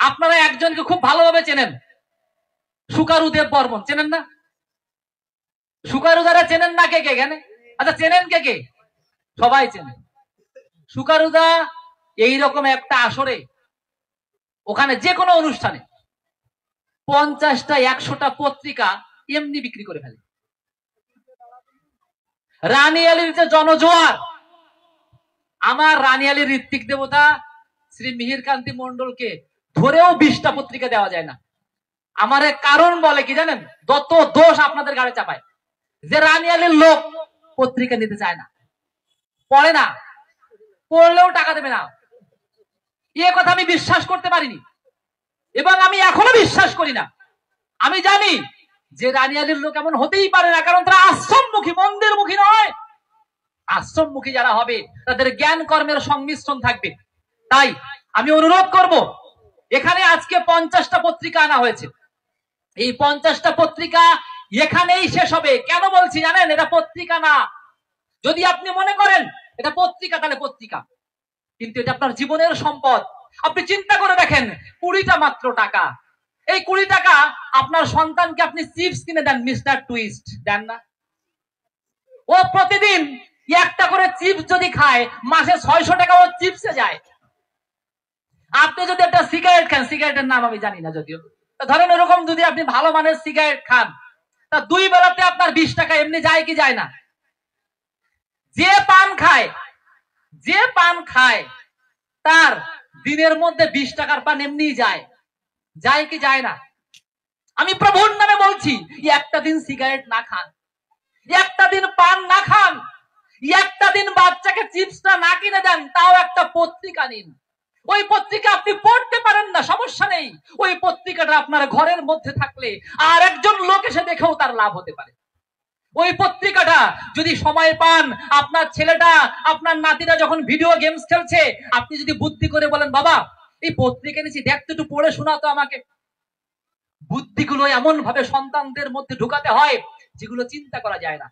S1: আপনারা একজনকে খুব ভালোভাবে চেনেন, সুকারুদেব বর্মন। চেনেন না? সুকারু যারা চেনেন না, কে কে জানে? আচ্ছা চেনেন কে কে? সবাই চেনেন। সুকারুদা এইরকম একটা আসরে, ওখানে যে কোনো অনুষ্ঠানে 50টা 100টা পত্রিকা এমনি বিক্রি করে ফেলে। রানিয়ালির যে জনজোয়ার, আমার রানিয়ালির ঋত্বিক দেবতা শ্রী মিহির কান্তি মন্ডলকে ধরেও 20টা পত্রিকা দেওয়া যায় না। আমার কারণ বলে কি জানেন? যত দোষ আপনাদের গাড়ি চাপায়, যে রানিয়ালির লোক পত্রিকা নিতে চায় না, পড়ে না, পড়লেও টাকা দেবে না। এ কথা আমি বিশ্বাস করতে পারিনি এবং আমি এখনো বিশ্বাস করি না। আমি জানি যে রানিয়ালির লোক এমন হতেই পারে না, কারণ তারা আশ্রমমুখী, মন্দিরমুখী নয়। আশ্রমমুখী যারা হবে তাদের জ্ঞান কর্মের সংমিশ্রণ থাকবে। তাই আমি অনুরোধ করব, এখানে আজকে 50টা পত্রিকা আনা হয়েছে, এই 50টা পত্রিকা এখানেই শেষ হবে। কেন বলছি জানেন? এটা পত্রিকা না। যদি আপনি মনে করেন এটা পত্রিকা, তাহলে পত্রিকা, কিন্তু এটা আপনার জীবনের সম্পদ। আপনি চিন্তা করে দেখেন, 20টা মাত্র টাকা। এই 20 টাকা আপনার সন্তানকে আপনি চিপস কিনে দেন, মিস্টার টুইস্ট দেন না? ও প্রতিদিন একটা করে চিপস যদি খায়, মাসে 600 টাকা ও চিপসে যায়। আপনি যদি একটা সিগারেট খান, সিগারেটের নাম আমি জানি না যদিও, ধরেন এরকম যদি আপনি ভালো মানের সিগারেট খান, তা 2 বেলাতে আপনার 20 টাকা এমনি যায় কি যায় না? যে পান খায় তার দিনের মধ্যে 20 টাকার পান এমনি যায় কি যায় না? আমি প্রভুর নামে বলছি, একটা দিন সিগারেট না খান, একটা দিন পান না খান, একটা দিন বাচ্চাকে চিপসটা না কিনে দেন, তাও একটা পত্রিকা নিন। ওই পত্রিকা আপনি পড়তে পারেন না, সমস্যা নেই, ওই পত্রিকাটা আপনার ঘরের মধ্যে থাকলে আর একজন লোক এসে দেখেও তার লাভ হতে পারে। ওই পত্রিকাটা যদি সময় পান, আপনার ছেলেটা, আপনার নাতিরা যখন ভিডিও গেমস খেলছে, আপনি যদি বুদ্ধি করে বলেন, বাবা এই পত্রিকা নিয়েছি, দেখ তো একটু পড়ে শোনাতো আমাকে। বুদ্ধিগুলো এমন ভাবে সন্তানদের মধ্যে ঢুকাতে হয় যেগুলো চিন্তা করা যায় না।